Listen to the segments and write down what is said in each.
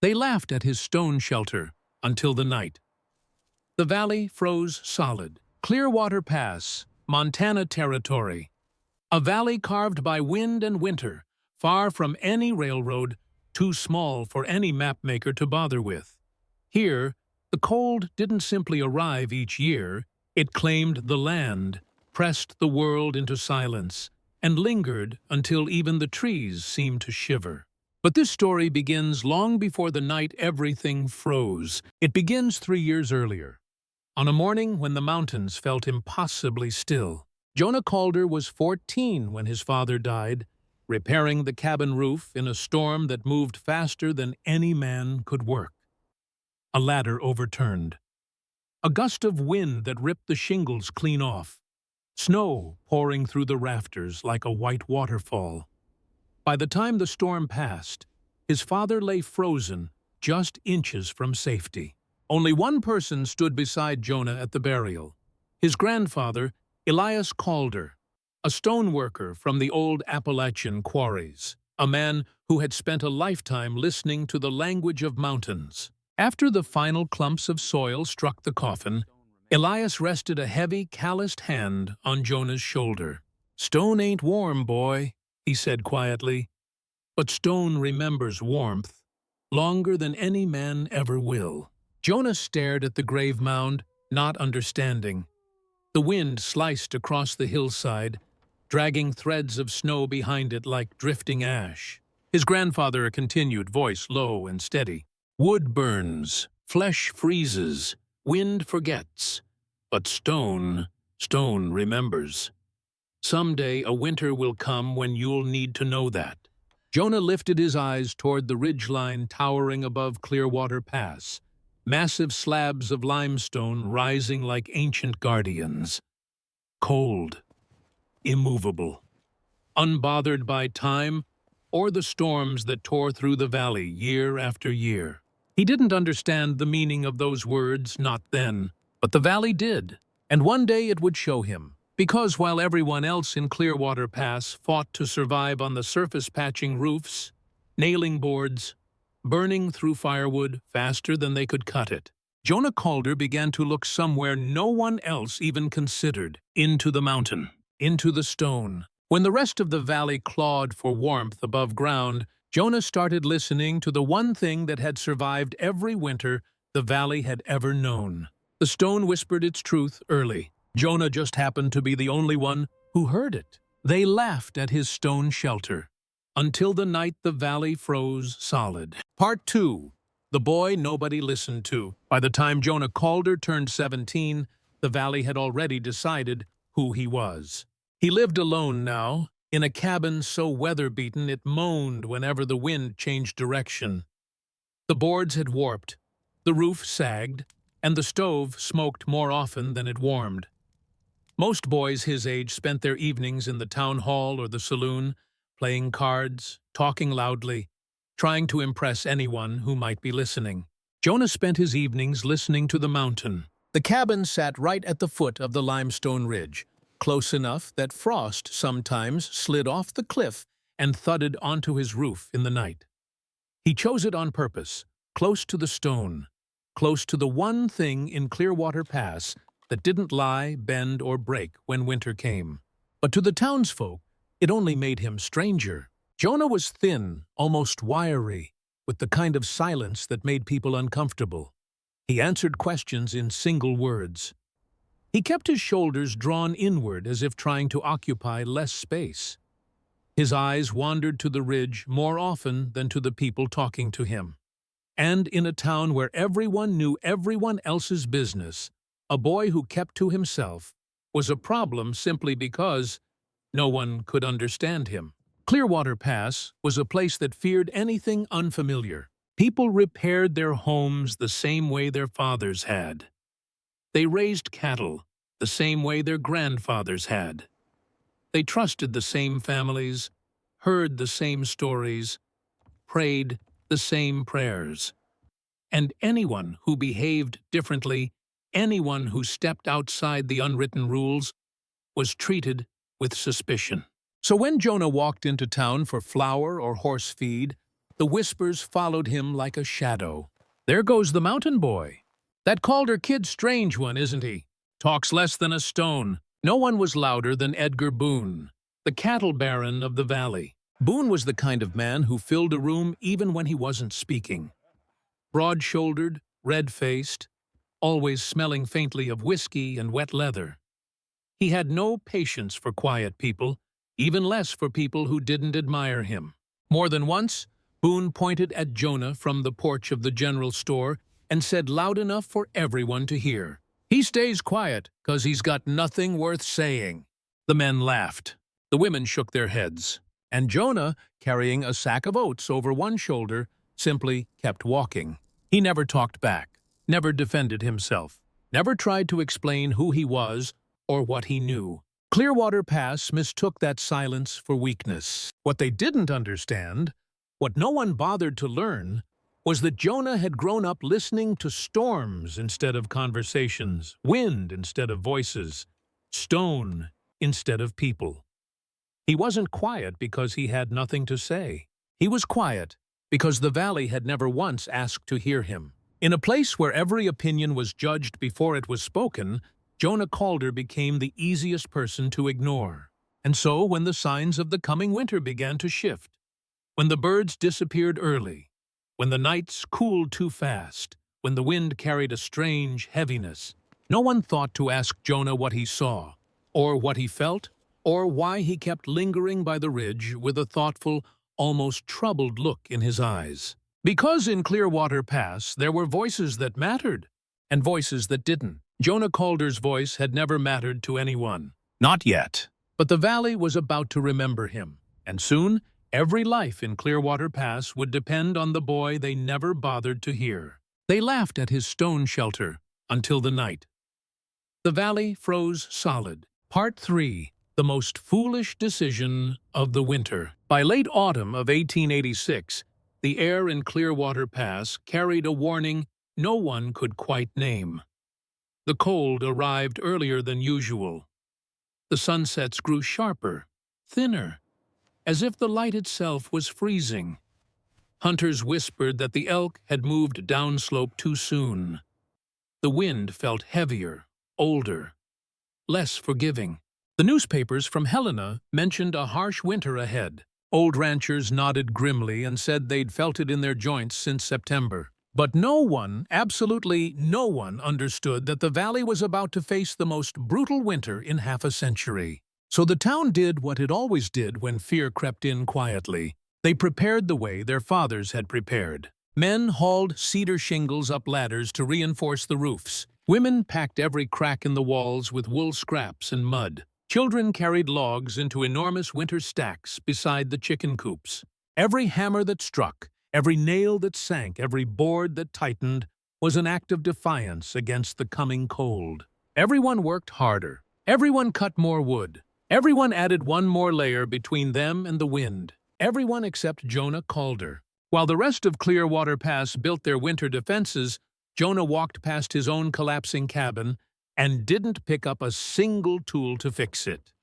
They laughed at his stone shelter until the night. The valley froze solid. Clearwater Pass, Montana Territory. A valley carved by wind and winter, far from any railroad, too small for any mapmaker to bother with. Here, the cold didn't simply arrive each year, it claimed the land, pressed the world into silence, and lingered until even the trees seemed to shiver. But this story begins long before the night everything froze. It begins 3 years earlier, on a morning when the mountains felt impossibly still. Jonah Calder was 14 when his father died, repairing the cabin roof in a storm that moved faster than any man could work. A ladder overturned. A gust of wind that ripped the shingles clean off. Snow pouring through the rafters like a white waterfall. By the time the storm passed, his father lay frozen, just inches from safety. Only one person stood beside Jonah at the burial. His grandfather, Elias Calder, a stoneworker from the old Appalachian quarries, a man who had spent a lifetime listening to the language of mountains. After the final clumps of soil struck the coffin, Elias rested a heavy, calloused hand on Jonah's shoulder. "Stone ain't warm, boy," he said quietly, "but stone remembers warmth longer than any man ever will." Jonah stared at the grave mound, not understanding. The wind sliced across the hillside, dragging threads of snow behind it like drifting ash. His grandfather continued, voice low and steady. "Wood burns, flesh freezes, wind forgets, but stone remembers. Someday a winter will come when you'll need to know that." Jonah lifted his eyes toward the ridgeline towering above Clearwater Pass, massive slabs of limestone rising like ancient guardians. Cold, immovable, unbothered by time or the storms that tore through the valley year after year. He didn't understand the meaning of those words, not then, but the valley did, and one day it would show him. Because while everyone else in Clearwater Pass fought to survive on the surface patching roofs, nailing boards, burning through firewood faster than they could cut it, Jonah Calder began to look somewhere no one else even considered, into the mountain, into the stone. When the rest of the valley clawed for warmth above ground, Jonah started listening to the one thing that had survived every winter the valley had ever known. The stone whispered its truth early. Jonah just happened to be the only one who heard it. They laughed at his stone shelter, until the night the valley froze solid. Part 2. The boy nobody listened to. By the time Jonah Calder turned 17, the valley had already decided who he was. He lived alone now, in a cabin so weather-beaten it moaned whenever the wind changed direction. The boards had warped, the roof sagged, and the stove smoked more often than it warmed. Most boys his age spent their evenings in the town hall or the saloon, playing cards, talking loudly, trying to impress anyone who might be listening. Jonah spent his evenings listening to the mountain. The cabin sat right at the foot of the limestone ridge, close enough that frost sometimes slid off the cliff and thudded onto his roof in the night. He chose it on purpose, close to the stone, close to the one thing in Clearwater Pass that didn't lie, bend, or break when winter came. But to the townsfolk, it only made him stranger. Jonah was thin, almost wiry, with the kind of silence that made people uncomfortable. He answered questions in single words. He kept his shoulders drawn inward as if trying to occupy less space. His eyes wandered to the ridge more often than to the people talking to him. And in a town where everyone knew everyone else's business, a boy who kept to himself was a problem simply because no one could understand him. Clearwater Pass was a place that feared anything unfamiliar. People repaired their homes the same way their fathers had. They raised cattle the same way their grandfathers had. They trusted the same families, heard the same stories, prayed the same prayers. And anyone who behaved differently, anyone who stepped outside the unwritten rules, was treated with suspicion. So when Jonah walked into town for flour or horse feed, The whispers followed him like a shadow. "There goes the mountain boy. That Calder kid's strange one, isn't he? Talks less than a stone." No one was louder than Edgar Boone, the cattle baron of the valley. Boone was the kind of man who filled a room even when he wasn't speaking. Broad-shouldered, red-faced, always smelling faintly of whiskey and wet leather. He had no patience for quiet people, even less for people who didn't admire him. More than once, Boone pointed at Jonah from the porch of the general store and said loud enough for everyone to hear, "He stays quiet 'cause he's got nothing worth saying." The men laughed. The women shook their heads. And Jonah, carrying a sack of oats over one shoulder, simply kept walking. He never talked back, never defended himself, never tried to explain who he was or what he knew. Clearwater Pass mistook that silence for weakness. What they didn't understand, what no one bothered to learn, was that Jonah had grown up listening to storms instead of conversations, wind instead of voices, stone instead of people. He wasn't quiet because he had nothing to say. He was quiet because the valley had never once asked to hear him. In a place where every opinion was judged before it was spoken, Jonah Calder became the easiest person to ignore. And so, when the signs of the coming winter began to shift, when the birds disappeared early, when the nights cooled too fast, when the wind carried a strange heaviness, no one thought to ask Jonah what he saw, or what he felt, or why he kept lingering by the ridge with a thoughtful, almost troubled look in his eyes. Because in Clearwater Pass there were voices that mattered, and voices that didn't. Jonah Calder's voice had never mattered to anyone. Not yet. But the valley was about to remember him, and soon every life in Clearwater Pass would depend on the boy they never bothered to hear. They laughed at his stone shelter until the night. The valley froze solid. Part 3. The most foolish decision of the winter. By late autumn of 1886, the air in Clearwater Pass carried a warning no one could quite name. The cold arrived earlier than usual. The sunsets grew sharper, thinner, as if the light itself was freezing. Hunters whispered that the elk had moved downslope too soon. The wind felt heavier, older, less forgiving. The newspapers from Helena mentioned a harsh winter ahead. Old ranchers nodded grimly and said they'd felt it in their joints since September. But no one, absolutely no one, understood that the valley was about to face the most brutal winter in half a century. So the town did what it always did when fear crept in quietly. They prepared the way their fathers had prepared. Men hauled cedar shingles up ladders to reinforce the roofs. Women packed every crack in the walls with wool scraps and mud. Children carried logs into enormous winter stacks beside the chicken coops. Every hammer that struck, every nail that sank, every board that tightened was an act of defiance against the coming cold. Everyone worked harder. Everyone cut more wood. Everyone added one more layer between them and the wind. Everyone except Jonah Calder. While the rest of Clearwater Pass built their winter defenses, Jonah walked past his own collapsing cabin and didn't pick up a single tool to fix it.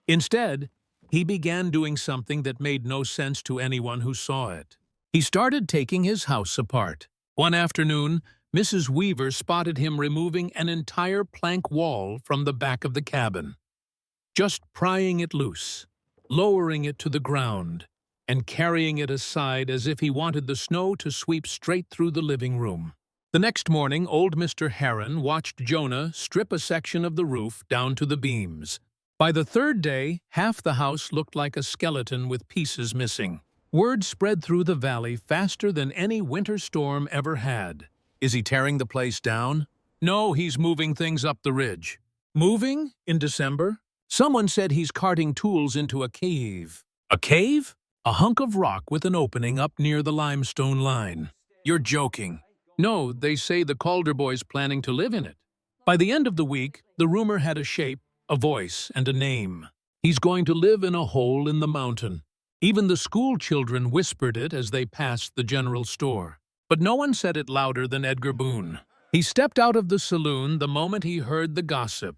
Instead, he began doing something that made no sense to anyone who saw it. He started taking his house apart. One afternoon, Mrs. Weaver spotted him removing an entire plank wall from the back of the cabin, just prying it loose, lowering it to the ground, and carrying it aside as if he wanted the snow to sweep straight through the living room. The next morning, old Mr. Heron watched Jonah strip a section of the roof down to the beams. By the third day, half the house looked like a skeleton with pieces missing. Word spread through the valley faster than any winter storm ever had. Is he tearing the place down? No, he's moving things up the ridge. Moving? In December? Someone said he's carting tools into a cave. A cave? A hunk of rock with an opening up near the limestone line. You're joking. No, they say the Calder boy's planning to live in it. By the end of the week, the rumor had a shape, a voice, and a name. He's going to live in a hole in the mountain. Even the school children whispered it as they passed the general store. But no one said it louder than Edgar Boone. He stepped out of the saloon the moment he heard the gossip,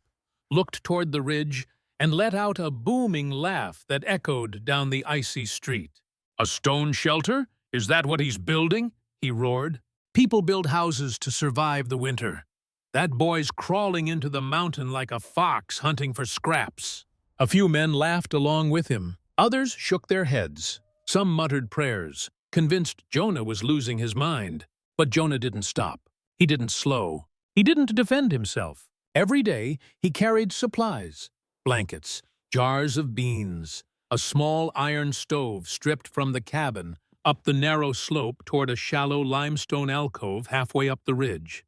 looked toward the ridge, and let out a booming laugh that echoed down the icy street. A stone shelter? Is that what he's building? He roared. People build houses to survive the winter. That boy's crawling into the mountain like a fox hunting for scraps. A few men laughed along with him. Others shook their heads. Some muttered prayers, convinced Jonah was losing his mind. But Jonah didn't stop. He didn't slow. He didn't defend himself. Every day, he carried supplies. Blankets, jars of beans, a small iron stove stripped from the cabin, up the narrow slope toward a shallow limestone alcove halfway up the ridge.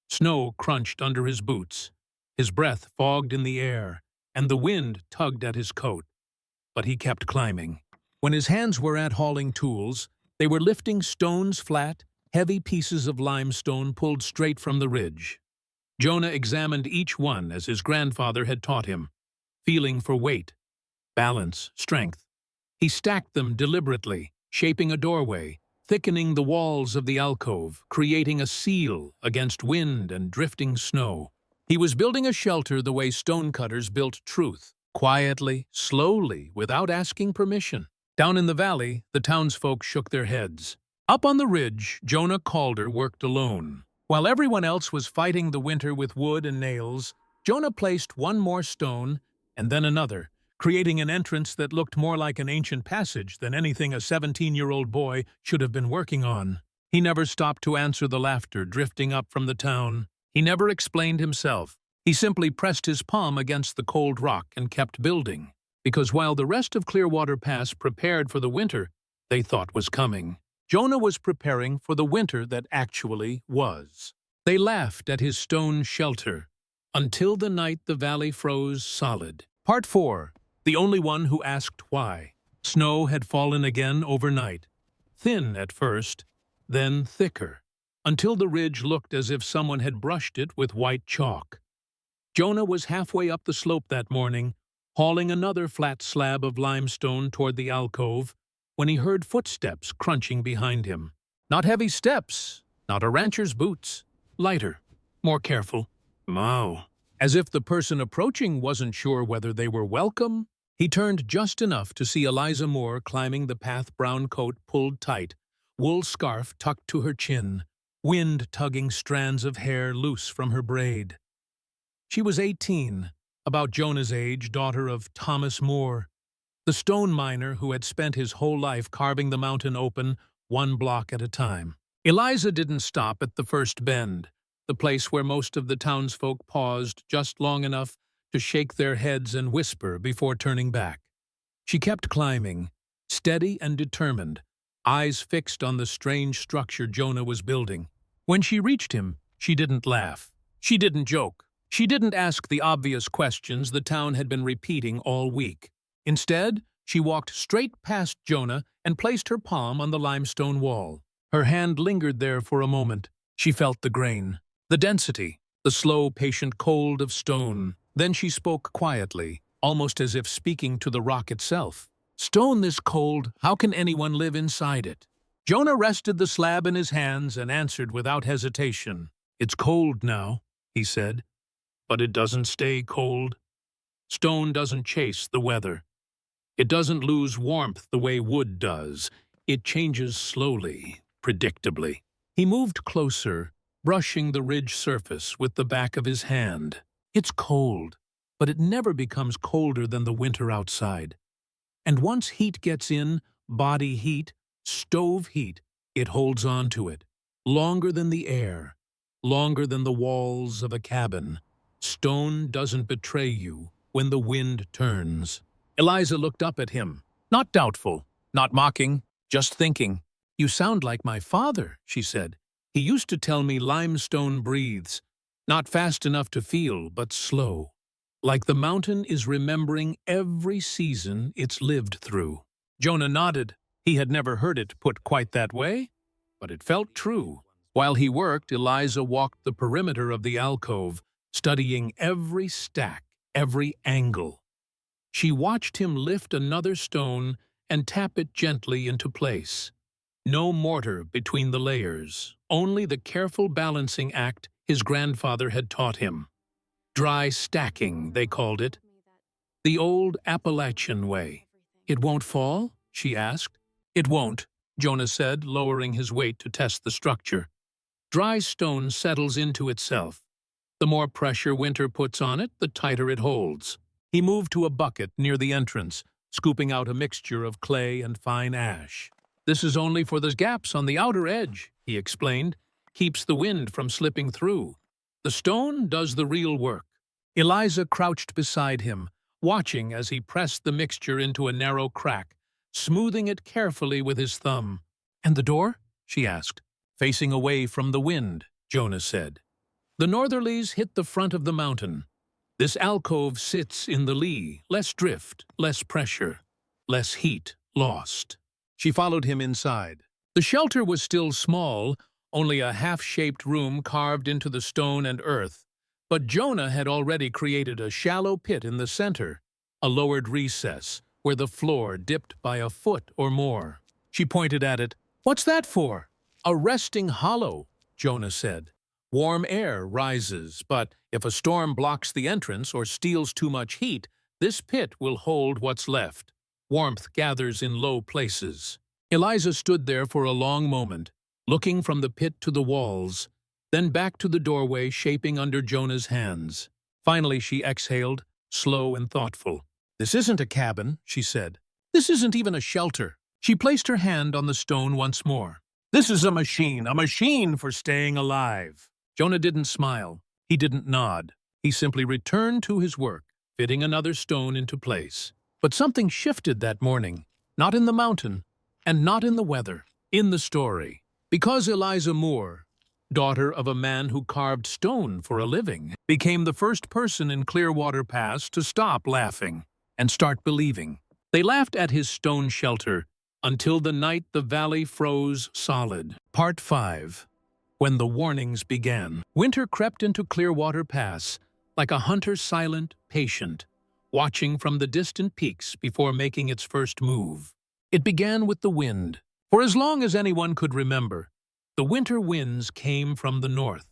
Snow crunched under his boots. His breath fogged in the air, and the wind tugged at his coat. But he kept climbing. When his hands were at hauling tools, they were lifting stones flat, heavy pieces of limestone pulled straight from the ridge. Jonah examined each one as his grandfather had taught him, feeling for weight, balance, strength. He stacked them deliberately, shaping a doorway, thickening the walls of the alcove, creating a seal against wind and drifting snow. He was building a shelter the way stonecutters built truth, quietly, slowly, without asking permission. Down in the valley, the townsfolk shook their heads. Up on the ridge, Jonah Calder worked alone. While everyone else was fighting the winter with wood and nails, Jonah placed one more stone and then another, creating an entrance that looked more like an ancient passage than anything a 17-year-old boy should have been working on. He never stopped to answer the laughter drifting up from the town. He never explained himself. He simply pressed his palm against the cold rock and kept building, because while the rest of Clearwater Pass prepared for the winter they thought was coming, Jonah was preparing for the winter that actually was. They laughed at his stone shelter, until the night the valley froze solid. Part 4. The only one who asked why. Snow had fallen again overnight. Thin at first, then thicker, until the ridge looked as if someone had brushed it with white chalk. Jonah was halfway up the slope that morning, hauling another flat slab of limestone toward the alcove, when he heard footsteps crunching behind him. Not heavy steps, not a rancher's boots. Lighter, more careful. Mow. As if the person approaching wasn't sure whether they were welcome, he turned just enough to see Eliza Moore climbing the path, brown coat pulled tight, wool scarf tucked to her chin, wind tugging strands of hair loose from her braid. She was 18, about Jonah's age, daughter of Thomas Moore, the stone miner who had spent his whole life carving the mountain open, one block at a time. Eliza didn't stop at the first bend, the place where most of the townsfolk paused just long enough to shake their heads and whisper before turning back. She kept climbing, steady and determined, eyes fixed on the strange structure Jonah was building. When she reached him, she didn't laugh. She didn't joke. She didn't ask the obvious questions the town had been repeating all week. Instead, she walked straight past Jonah and placed her palm on the limestone wall. Her hand lingered there for a moment. She felt the grain, the density, the slow, patient cold of stone. Then she spoke quietly, almost as if speaking to the rock itself. "Stone this cold, how can anyone live inside it?" Jonah rested the slab in his hands and answered without hesitation. "It's cold now," he said, "but it doesn't stay cold. Stone doesn't chase the weather. It doesn't lose warmth the way wood does. It changes slowly, predictably." He moved closer, brushing the ridge surface with the back of his hand. "It's cold, but it never becomes colder than the winter outside. And once heat gets in, body heat, stove heat, it holds on to it, longer than the air, longer than the walls of a cabin. Stone doesn't betray you when the wind turns." Eliza looked up at him, not doubtful, not mocking, just thinking. "You sound like my father," she said. "He used to tell me limestone breathes, not fast enough to feel, but slow, like the mountain is remembering every season it's lived through." Jonah nodded. He had never heard it put quite that way, but it felt true. While he worked, Eliza walked the perimeter of the alcove, studying every stack, every angle. She watched him lift another stone and tap it gently into place. No mortar between the layers, only the careful balancing act his grandfather had taught him. Dry stacking, they called it. The old Appalachian way. "It won't fall?" she asked. "It won't," Jonah said, lowering his weight to test the structure. Dry stone settles into itself. The more pressure Winter puts on it, the tighter it holds. He moved to a bucket near the entrance, scooping out a mixture of clay and fine ash. This is only for the gaps on the outer edge, he explained. Keeps the wind from slipping through. The stone does the real work. Eliza crouched beside him, watching as he pressed the mixture into a narrow crack, smoothing it carefully with his thumb. "And the door?" she asked. "Facing away from the wind," Jonah said. The northerlies hit the front of the mountain. This alcove sits in the lee, less drift, less pressure, less heat lost. She followed him inside. The shelter was still small, only a half-shaped room carved into the stone and earth, but Jonah had already created a shallow pit in the center, a lowered recess, where the floor dipped by a foot or more. She pointed at it. "What's that for?" "A resting hollow," Jonah said. "Warm air rises, but if a storm blocks the entrance or steals too much heat, this pit will hold what's left. Warmth gathers in low places." Eliza stood there for a long moment, looking from the pit to the walls, then back to the doorway shaping under Jonah's hands. Finally she exhaled, slow and thoughtful. "This isn't a cabin," she said. "This isn't even a shelter." She placed her hand on the stone once more. "This is a machine for staying alive." Jonah didn't smile. He didn't nod. He simply returned to his work, fitting another stone into place. But something shifted that morning, not in the mountain, and not in the weather, in the story. Because Eliza Moore, daughter of a man who carved stone for a living, became the first person in Clearwater Pass to stop laughing and start believing. They laughed at his stone shelter until the night the valley froze solid. Part 5. When the warnings began. Winter crept into Clearwater Pass like a hunter, silent, patient, watching from the distant peaks before making its first move. It began with the wind. For as long as anyone could remember, the winter winds came from the north,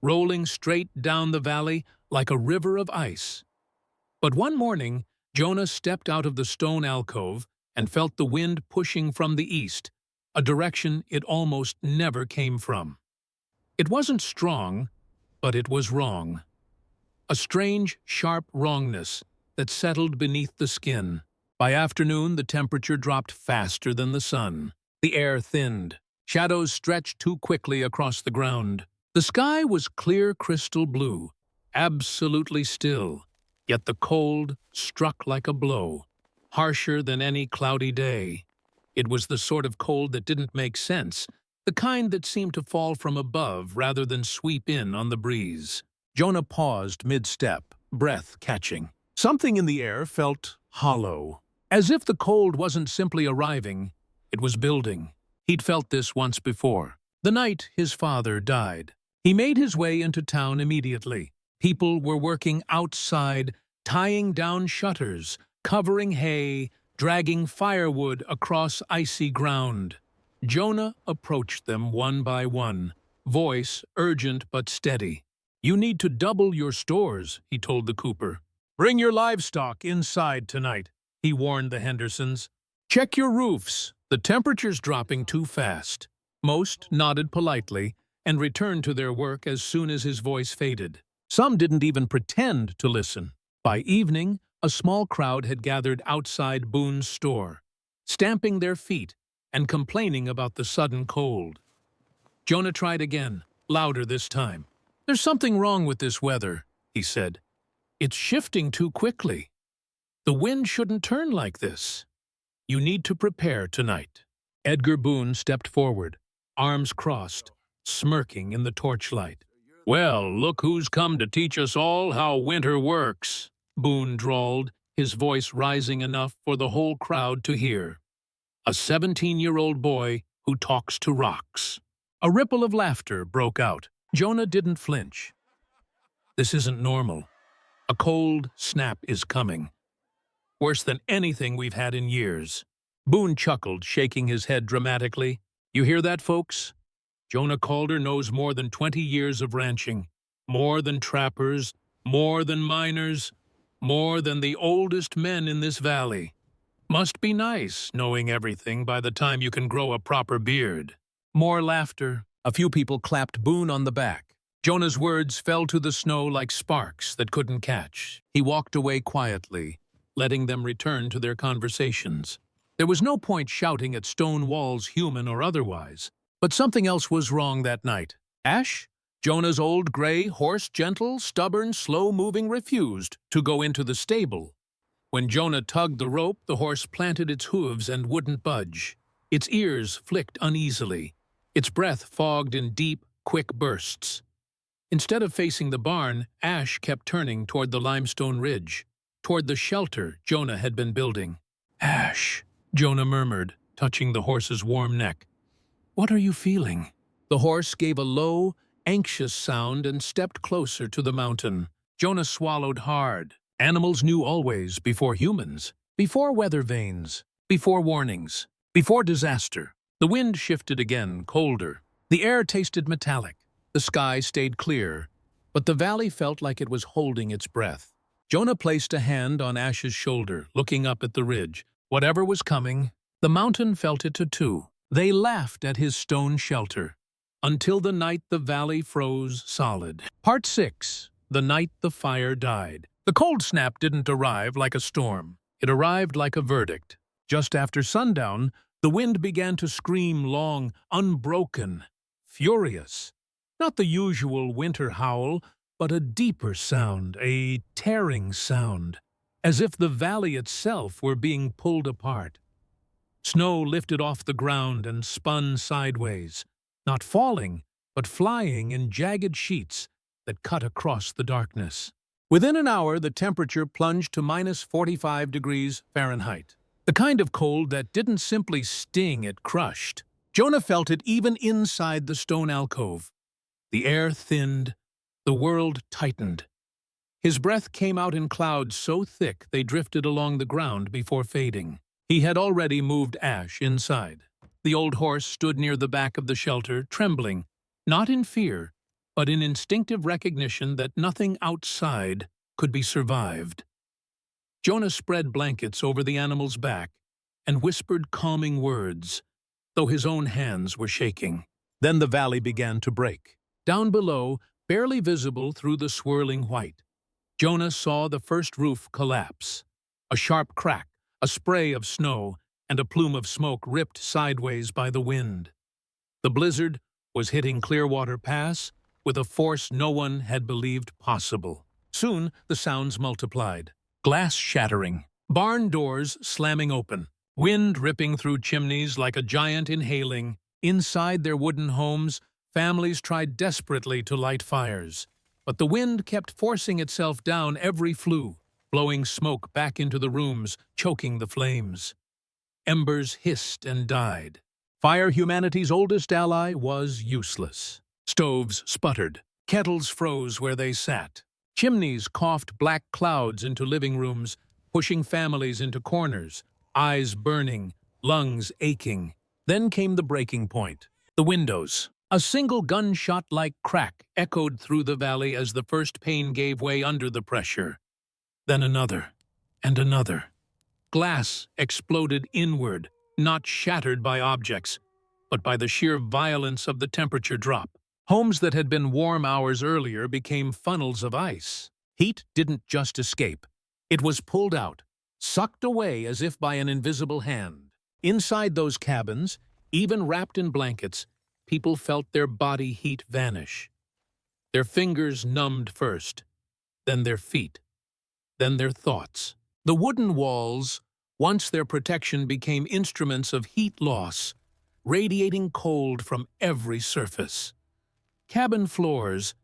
rolling straight down the valley like a river of ice. But one morning, Jonah stepped out of the stone alcove and felt the wind pushing from the east, a direction it almost never came from. It wasn't strong, but it was wrong. A strange, sharp wrongness that settled beneath the skin. By afternoon, the temperature dropped faster than the sun. The air thinned. Shadows stretched too quickly across the ground. The sky was clear crystal blue, absolutely still, yet the cold struck like a blow, harsher than any cloudy day. It was the sort of cold that didn't make sense, the kind that seemed to fall from above rather than sweep in on the breeze. Jonah paused mid-step, breath catching. Something in the air felt hollow, as if the cold wasn't simply arriving, it was building. He'd felt this once before. The night his father died. He made his way into town immediately. People were working outside, tying down shutters, covering hay, dragging firewood across icy ground. Jonah approached them one by one, voice urgent but steady. "You need to double your stores," he told the cooper. "Bring your livestock inside tonight," he warned the Hendersons. "Check your roofs. The temperature's dropping too fast." Most nodded politely and returned to their work as soon as his voice faded. Some didn't even pretend to listen. By evening, a small crowd had gathered outside Boone's store, stamping their feet and complaining about the sudden cold. Jonah tried again, louder this time. "There's something wrong with this weather," he said. "It's shifting too quickly. The wind shouldn't turn like this. You need to prepare tonight." Edgar Boone stepped forward, arms crossed, smirking in the torchlight. "Well, look who's come to teach us all how winter works," Boone drawled, his voice rising enough for the whole crowd to hear. "A 17-year-old boy who talks to rocks." A ripple of laughter broke out. Jonah didn't flinch. This isn't normal. A cold snap is coming. Worse than anything we've had in years. Boone chuckled, shaking his head dramatically. "You hear that, folks? Jonah Calder knows more than 20 years of ranching, more than trappers, more than miners, more than the oldest men in this valley. Must be nice, knowing everything by the time you can grow a proper beard. More laughter. A few people clapped Boone on the back. Jonah's words fell to the snow like sparks that couldn't catch. He walked away quietly, letting them return to their conversations. There was no point shouting at stone walls, human or otherwise. But something else was wrong that night. Ash, Jonah's old gray horse, gentle, stubborn, slow-moving, refused to go into the stable. When Jonah tugged the rope, the horse planted its hooves and wouldn't budge. Its ears flicked uneasily. Its breath fogged in deep, quick bursts. Instead of facing the barn, Ash kept turning toward the limestone ridge, toward the shelter Jonah had been building. "Ash," Jonah murmured, touching the horse's warm neck. "What are you feeling?" The horse gave a low, anxious sound and stepped closer to the mountain. Jonah swallowed hard. Animals knew always before humans, before weather vanes, before warnings, before disaster. The wind shifted again, colder. The air tasted metallic. The sky stayed clear, but the valley felt like it was holding its breath. Jonah placed a hand on Ash's shoulder, looking up at the ridge. Whatever was coming, the mountain felt it too. They laughed at his stone shelter, until the night the valley froze solid. Part 6. The night the fire died. The cold snap didn't arrive like a storm. It arrived like a verdict. Just after sundown, the wind began to scream long, unbroken, furious. Not the usual winter howl, but a deeper sound, a tearing sound, as if the valley itself were being pulled apart. Snow lifted off the ground and spun sideways, not falling, but flying in jagged sheets that cut across the darkness. Within an hour, the temperature plunged to -45 degrees Fahrenheit. The kind of cold that didn't simply sting, it crushed. Jonah felt it even inside the stone alcove. The air thinned, the world tightened. His breath came out in clouds so thick they drifted along the ground before fading. He had already moved Ash inside. The old horse stood near the back of the shelter, trembling, not in fear, but in instinctive recognition that nothing outside could be survived. Jonah spread blankets over the animal's back and whispered calming words, though his own hands were shaking. Then the valley began to break. Down below, barely visible through the swirling white, Jonah saw the first roof collapse. A sharp crack, a spray of snow, and a plume of smoke ripped sideways by the wind. The blizzard was hitting Clearwater Pass with a force no one had believed possible. Soon, the sounds multiplied. Glass shattering, barn doors slamming open, wind ripping through chimneys like a giant inhaling. Inside their wooden homes, families tried desperately to light fires, but the wind kept forcing itself down every flue, blowing smoke back into the rooms, choking the flames. Embers hissed and died. Fire, humanity's oldest ally, was useless. Stoves sputtered. Kettles froze where they sat. Chimneys coughed black clouds into living rooms, pushing families into corners, eyes burning, lungs aching. Then came the breaking point. The windows. A single gunshot-like crack echoed through the valley as the first pane gave way under the pressure. Then another, and another. Glass exploded inward, not shattered by objects, but by the sheer violence of the temperature drop. Homes that had been warm hours earlier became funnels of ice. Heat didn't just escape. It was pulled out, sucked away as if by an invisible hand. Inside those cabins, even wrapped in blankets, people felt their body heat vanish. Their fingers numbed first, then their feet, then their thoughts. The wooden walls, once their protection, became instruments of heat loss, radiating cold from every surface. Cabin floors,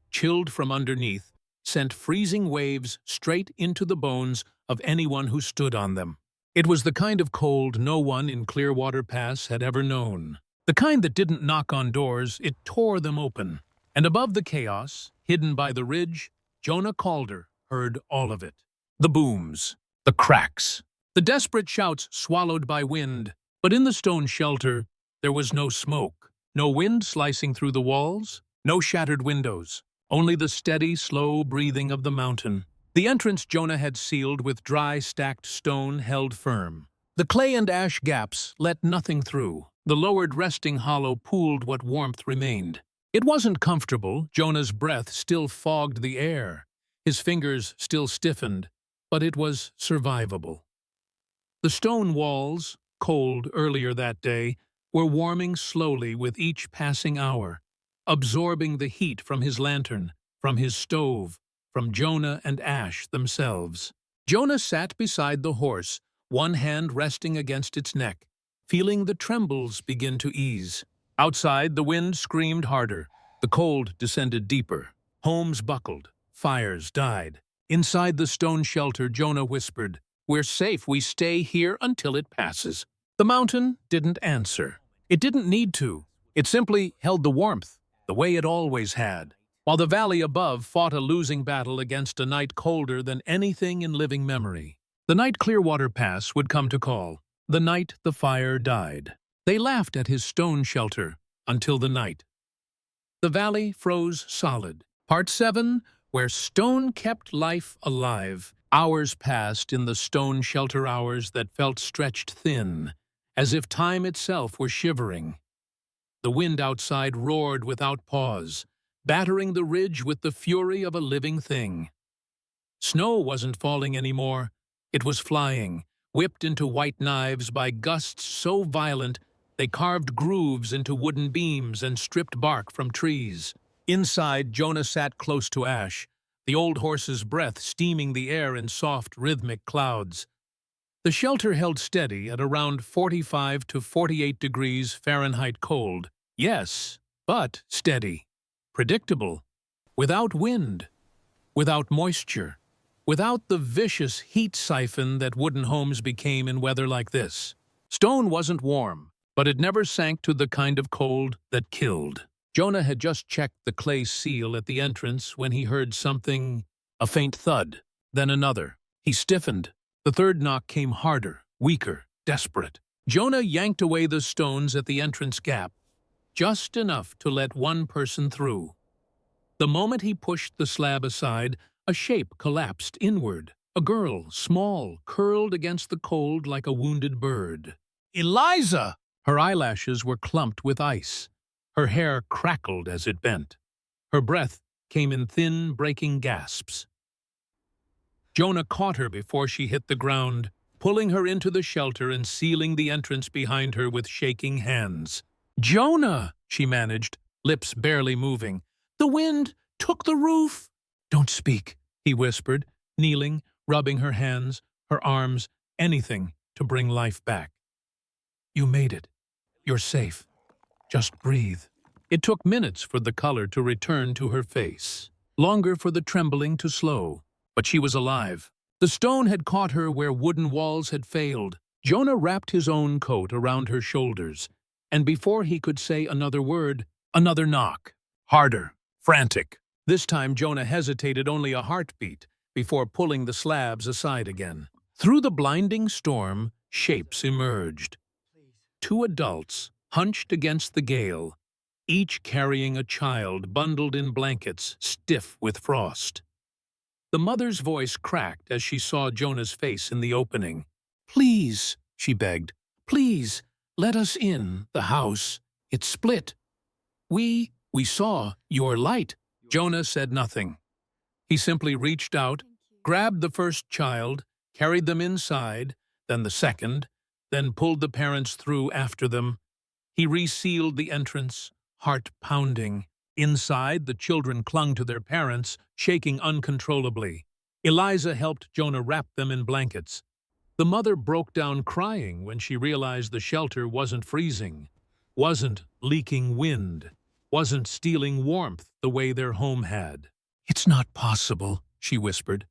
chilled from underneath, sent freezing waves straight into the bones of anyone who stood on them. It was the kind of cold no one in Clearwater Pass had ever known. The kind that didn't knock on doors, it tore them open. And above the chaos, hidden by the ridge, Jonah Calder heard all of it. The booms, the cracks, the desperate shouts swallowed by wind. But in the stone shelter, there was no smoke, no wind slicing through the walls, no shattered windows, only the steady, slow breathing of the mountain. The entrance Jonah had sealed with dry, stacked stone held firm. The clay and ash gaps let nothing through. The lowered resting hollow pooled what warmth remained. It wasn't comfortable. Jonah's breath still fogged the air. His fingers still stiffened, but it was survivable. The stone walls, cold earlier that day, were warming slowly with each passing hour, absorbing the heat from his lantern, from his stove, from Jonah and Ash themselves. Jonah sat beside the horse, one hand resting against its neck, feeling the trembles begin to ease. Outside, the wind screamed harder. The cold descended deeper. Homes buckled. Fires died. Inside the stone shelter, Jonah whispered, "We're safe. We stay here until it passes." The mountain didn't answer. It didn't need to. It simply held the warmth, the way it always had, while the valley above fought a losing battle against a night colder than anything in living memory. The night Clearwater Pass would come to call, the night the fire died. They laughed at his stone shelter until the night. The valley froze solid. Part 7, where stone kept life alive. Hours passed in the stone shelter, hours that felt stretched thin, as if time itself were shivering. The wind outside roared without pause, battering the ridge with the fury of a living thing. Snow wasn't falling anymore. It was flying, whipped into white knives by gusts so violent they carved grooves into wooden beams and stripped bark from trees. Inside, Jonah sat close to Ash, the old horse's breath steaming the air in soft, rhythmic clouds. The shelter held steady at around 45 to 48 degrees Fahrenheit cold. Yes, but steady. Predictable. Without wind. Without moisture. Without the vicious heat siphon that wooden homes became in weather like this. Stone wasn't warm, but it never sank to the kind of cold that killed. Jonah had just checked the clay seal at the entrance when he heard something, a faint thud, then another. He stiffened. The third knock came harder, weaker, desperate. Jonah yanked away the stones at the entrance gap, just enough to let one person through. The moment he pushed the slab aside, a shape collapsed inward. A girl, small, curled against the cold like a wounded bird. "Eliza!" Her eyelashes were clumped with ice. Her hair crackled as it bent. Her breath came in thin, breaking gasps. Jonah caught her before she hit the ground, pulling her into the shelter and sealing the entrance behind her with shaking hands. "Jonah!" she managed, lips barely moving. "The wind took the roof." "Don't speak," he whispered, kneeling, rubbing her hands, her arms, anything to bring life back. "You made it. You're safe. Just breathe." It took minutes for the color to return to her face, longer for the trembling to slow, but she was alive. The stone had caught her where wooden walls had failed. Jonah wrapped his own coat around her shoulders, and before he could say another word, another knock. Harder, frantic. This time Jonah hesitated only a heartbeat before pulling the slabs aside again. Through the blinding storm, shapes emerged. 2 adults, hunched against the gale, each carrying a child bundled in blankets, stiff with frost. The mother's voice cracked as she saw Jonah's face in the opening. "Please," she begged, "please, let us in the house. It's split. We saw your light." Jonah said nothing. He simply reached out, grabbed the first child, carried them inside, then the second, then pulled the parents through after them. He resealed the entrance, heart pounding. Inside, the children clung to their parents, shaking uncontrollably. Eliza helped Jonah wrap them in blankets. The mother broke down crying when she realized the shelter wasn't freezing, wasn't leaking wind, wasn't stealing warmth the way their home had. "It's not possible," she whispered.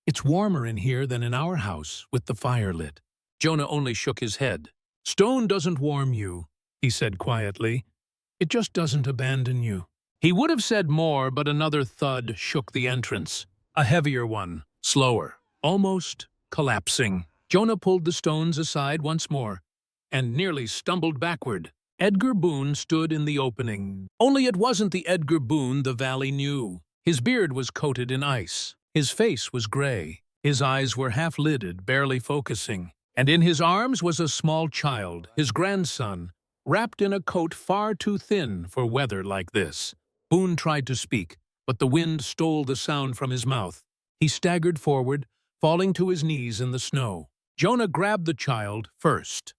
"It's warmer in here than in our house with the fire lit." Jonah only shook his head. "Stone doesn't warm you," he said quietly. "It just doesn't abandon you." He would have said more, but another thud shook the entrance. A heavier one, slower, almost collapsing. Jonah pulled the stones aside once more, and nearly stumbled backward. Edgar Boone stood in the opening. Only it wasn't the Edgar Boone the valley knew. His beard was coated in ice. His face was gray. His eyes were half-lidded, barely focusing. And in his arms was a small child, his grandson, wrapped in a coat far too thin for weather like this. Boone tried to speak, but the wind stole the sound from his mouth. He staggered forward, falling to his knees in the snow. Jonah grabbed the child first.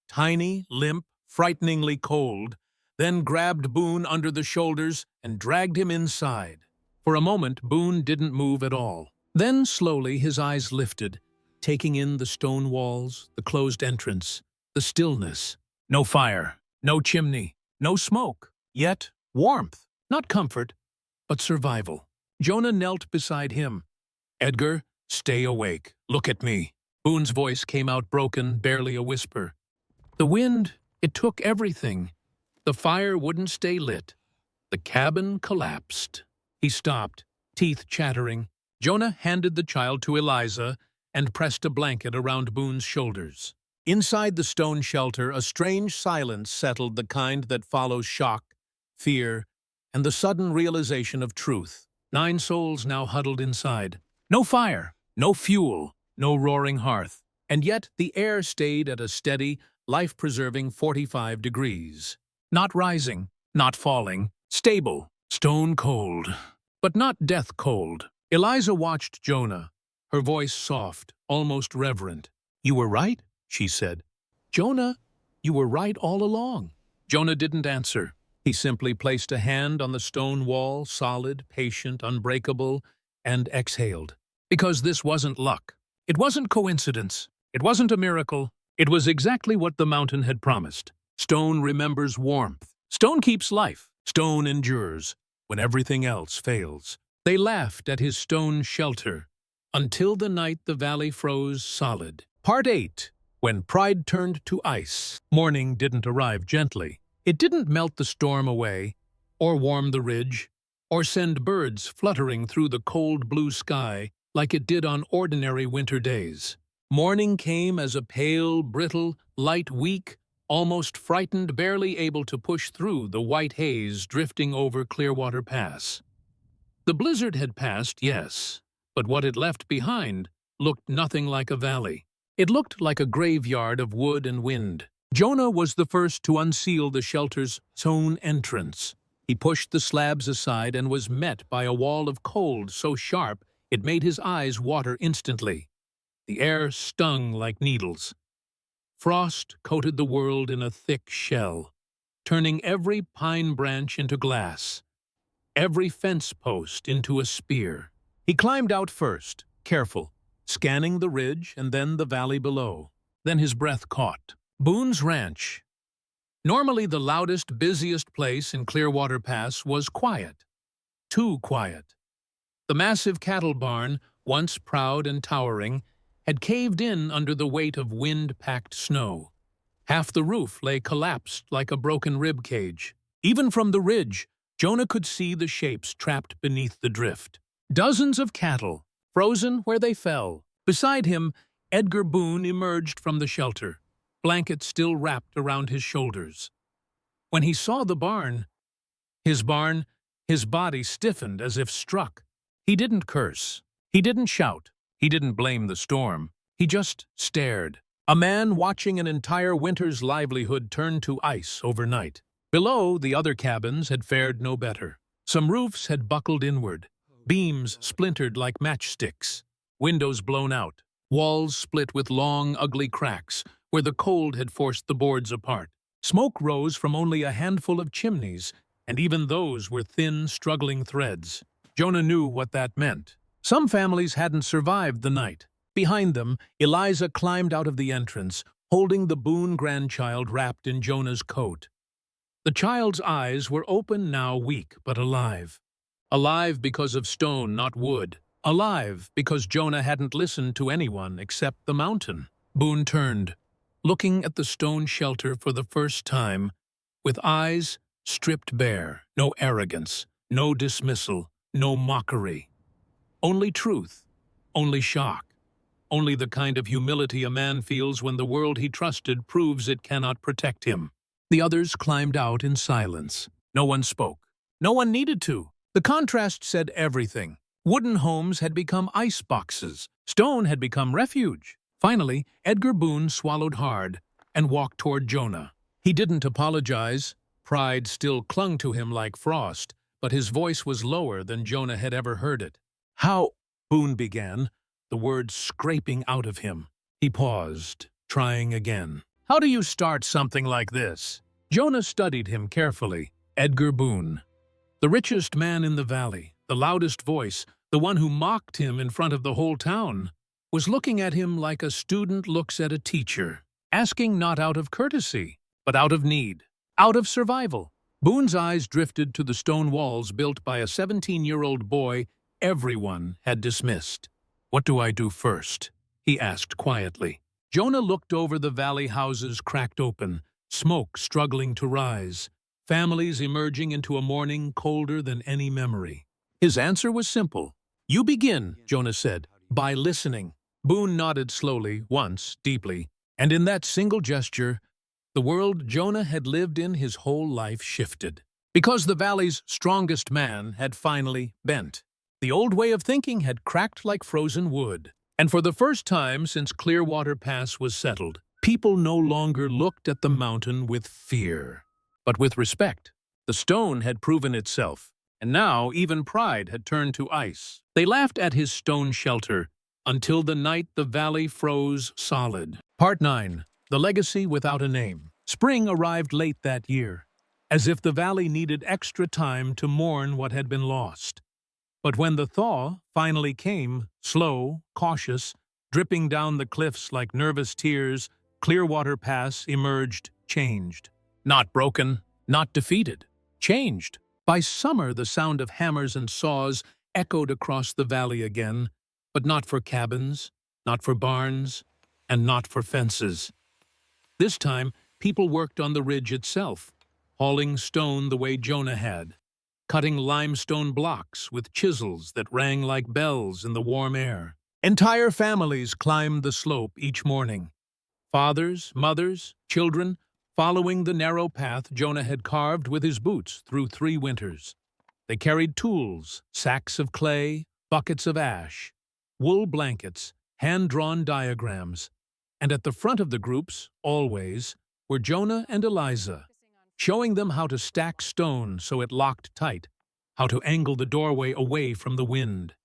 Tiny, limp, frighteningly cold, then grabbed Boone under the shoulders and dragged him inside. For a moment, Boone didn't move at all. Then, slowly, his eyes lifted, taking in the stone walls, the closed entrance, the stillness. No fire, no chimney, no smoke, yet warmth, not comfort, but survival. Jonah knelt beside him. "Edgar, stay awake. Look at me." Boone's voice came out broken, barely a whisper. "The wind, it took everything. The fire wouldn't stay lit. The cabin collapsed." He stopped, teeth chattering. Jonah handed the child to Eliza and pressed a blanket around Boone's shoulders. Inside the stone shelter, a strange silence settled, the kind that follows shock, fear, and the sudden realization of truth. 9 souls now huddled inside. No fire, no fuel, no roaring hearth. And yet the air stayed at a steady, life-preserving 45 degrees. Not rising, not falling, stable, stone cold, but not death cold. Eliza watched Jonah, her voice soft, almost reverent. "You were right," she said. "Jonah, you were right all along." Jonah didn't answer. He simply placed a hand on the stone wall, solid, patient, unbreakable, and exhaled. Because this wasn't luck. It wasn't coincidence. It wasn't a miracle. It was exactly what the mountain had promised. Stone remembers warmth. Stone keeps life. Stone endures when everything else fails. They laughed at his stone shelter until the night the valley froze solid. Part 8. When pride turned to ice. Morning didn't arrive gently. It didn't melt the storm away, or warm the ridge, or send birds fluttering through the cold blue sky like it did on ordinary winter days. Morning came as a pale, brittle, light, weak, almost frightened, barely able to push through the white haze drifting over Clearwater Pass. The blizzard had passed, yes, but what it left behind looked nothing like a valley. It looked like a graveyard of wood and wind. Jonah was the first to unseal the shelter's stone entrance. He pushed the slabs aside and was met by a wall of cold so sharp it made his eyes water instantly. The air stung like needles. Frost coated the world in a thick shell, turning every pine branch into glass, every fence post into a spear. He climbed out first, careful, scanning the ridge and then the valley below. Then his breath caught. Boone's Ranch. Normally the loudest, busiest place in Clearwater Pass was quiet. Too quiet. The massive cattle barn, once proud and towering, had caved in under the weight of wind-packed snow. Half the roof lay collapsed like a broken rib cage. Even from the ridge, Jonah could see the shapes trapped beneath the drift. Dozens of cattle, frozen where they fell. Beside him, Edgar Boone emerged from the shelter, blanket still wrapped around his shoulders. When he saw the barn, his body stiffened as if struck. He didn't curse. He didn't shout. He didn't blame the storm. He just stared. A man watching an entire winter's livelihood turn to ice overnight. Below, the other cabins had fared no better. Some roofs had buckled inward, beams splintered like matchsticks, windows blown out, walls split with long, ugly cracks where the cold had forced the boards apart. Smoke rose from only a handful of chimneys, and even those were thin, struggling threads. Jonah knew what that meant. Some families hadn't survived the night. Behind them, Eliza climbed out of the entrance, holding the Boone grandchild wrapped in Jonah's coat. The child's eyes were open now, weak but alive. Alive because of stone, not wood. Alive because Jonah hadn't listened to anyone except the mountain. Boone turned, looking at the stone shelter for the first time, with eyes stripped bare. No arrogance, no dismissal, no mockery. Only truth, only shock, only the kind of humility a man feels when the world he trusted proves it cannot protect him. The others climbed out in silence. No one spoke. No one needed to. The contrast said everything. Wooden homes had become ice boxes. Stone had become refuge. Finally, Edgar Boone swallowed hard and walked toward Jonah. He didn't apologize. Pride still clung to him like frost, but his voice was lower than Jonah had ever heard it. "How—" Boone began, the words scraping out of him. He paused, trying again. "How do you start something like this?" Jonah studied him carefully. Edgar Boone, the richest man in the valley, the loudest voice, the one who mocked him in front of the whole town, was looking at him like a student looks at a teacher, asking not out of courtesy, but out of need, out of survival. Boone's eyes drifted to the stone walls built by a 17-year-old boy everyone had dismissed. "What do I do first?" he asked quietly. Jonah looked over the valley houses cracked open, smoke struggling to rise, families emerging into a morning colder than any memory. His answer was simple. "You begin," Jonah said, "by listening." Boone nodded slowly, once, deeply, and in that single gesture, the world Jonah had lived in his whole life shifted. Because the valley's strongest man had finally bent. The old way of thinking had cracked like frozen wood. And for the first time since Clearwater Pass was settled, people no longer looked at the mountain with fear, but with respect. The stone had proven itself, and now even pride had turned to ice. They laughed at his stone shelter until the night the valley froze solid. Part 9. The Legacy Without a Name. Spring arrived late that year, as if the valley needed extra time to mourn what had been lost. But when the thaw finally came, slow, cautious, dripping down the cliffs like nervous tears, Clearwater Pass emerged changed. Not broken, not defeated. Changed. By summer, the sound of hammers and saws echoed across the valley again, but not for cabins, not for barns, and not for fences. This time, people worked on the ridge itself, hauling stone the way Jonah had, cutting limestone blocks with chisels that rang like bells in the warm air. Entire families climbed the slope each morning. Fathers, mothers, children, following the narrow path Jonah had carved with his boots through 3 winters. They carried tools, sacks of clay, buckets of ash, wool blankets, hand-drawn diagrams, and at the front of the groups, always, were Jonah and Eliza, showing them how to stack stone so it locked tight, how to angle the doorway away from the wind,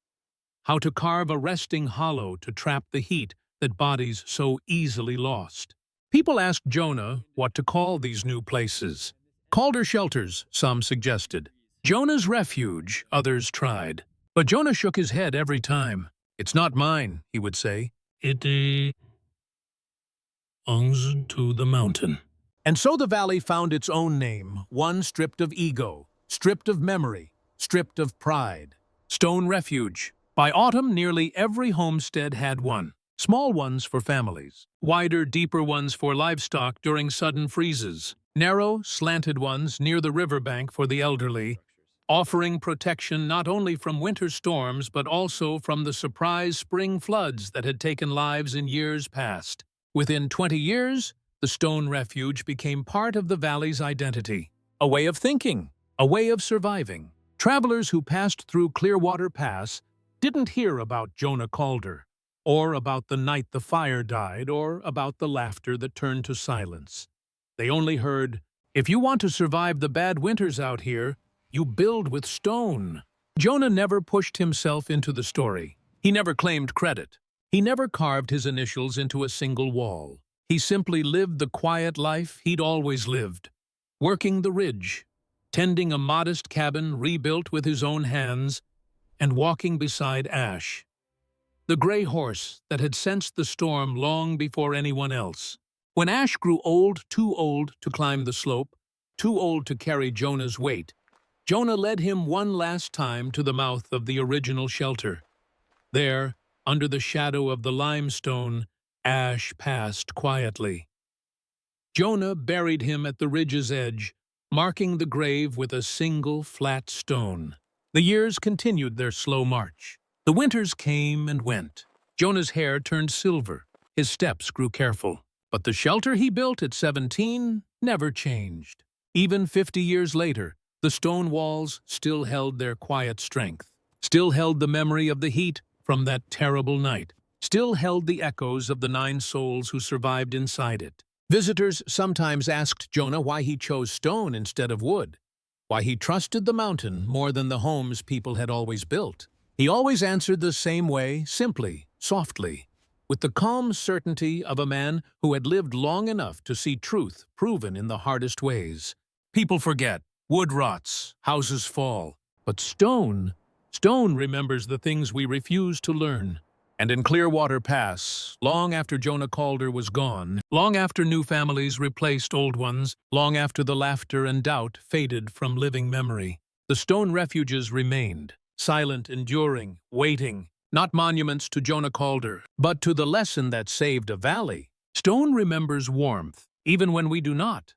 how to carve a resting hollow to trap the heat that bodies so easily lost. People asked Jonah what to call these new places. Calder shelters, some suggested. Jonah's refuge, others tried. But Jonah shook his head every time. "It's not mine," he would say. "It belongs to the mountain." And so the valley found its own name, one stripped of ego, stripped of memory, stripped of pride. Stone Refuge. By autumn, nearly every homestead had one. Small ones for families, wider, deeper ones for livestock during sudden freezes, narrow, slanted ones near the riverbank for the elderly, offering protection not only from winter storms but also from the surprise spring floods that had taken lives in years past. Within 20 years, the Stone Refuge became part of the valley's identity, a way of thinking, a way of surviving. Travelers who passed through Clearwater Pass didn't hear about Jonah Calder, or about the night the fire died, or about the laughter that turned to silence. They only heard, "If you want to survive the bad winters out here, you build with stone." Jonah never pushed himself into the story. He never claimed credit. He never carved his initials into a single wall. He simply lived the quiet life he'd always lived, working the ridge, tending a modest cabin rebuilt with his own hands, and walking beside Ash, the gray horse that had sensed the storm long before anyone else. When Ash grew old, too old to climb the slope, too old to carry Jonah's weight, Jonah led him one last time to the mouth of the original shelter. There, under the shadow of the limestone, Ash passed quietly. Jonah buried him at the ridge's edge, marking the grave with a single flat stone. The years continued their slow march. The winters came and went. Jonah's hair turned silver. His steps grew careful. But the shelter he built at 17 never changed. Even 50 years later, the stone walls still held their quiet strength, still held the memory of the heat from that terrible night. still held the echoes of the 9 souls who survived inside it. Visitors sometimes asked Jonah why he chose stone instead of wood, why he trusted the mountain more than the homes people had always built. He always answered the same way, simply, softly, with the calm certainty of a man who had lived long enough to see truth proven in the hardest ways. People forget, wood rots, houses fall, but stone remembers the things we refuse to learn. And in Clearwater Pass, long after Jonah Calder was gone, long after new families replaced old ones, long after the laughter and doubt faded from living memory, the stone refuges remained, silent, enduring, waiting, not monuments to Jonah Calder, but to the lesson that saved a valley. Stone remembers warmth, even when we do not.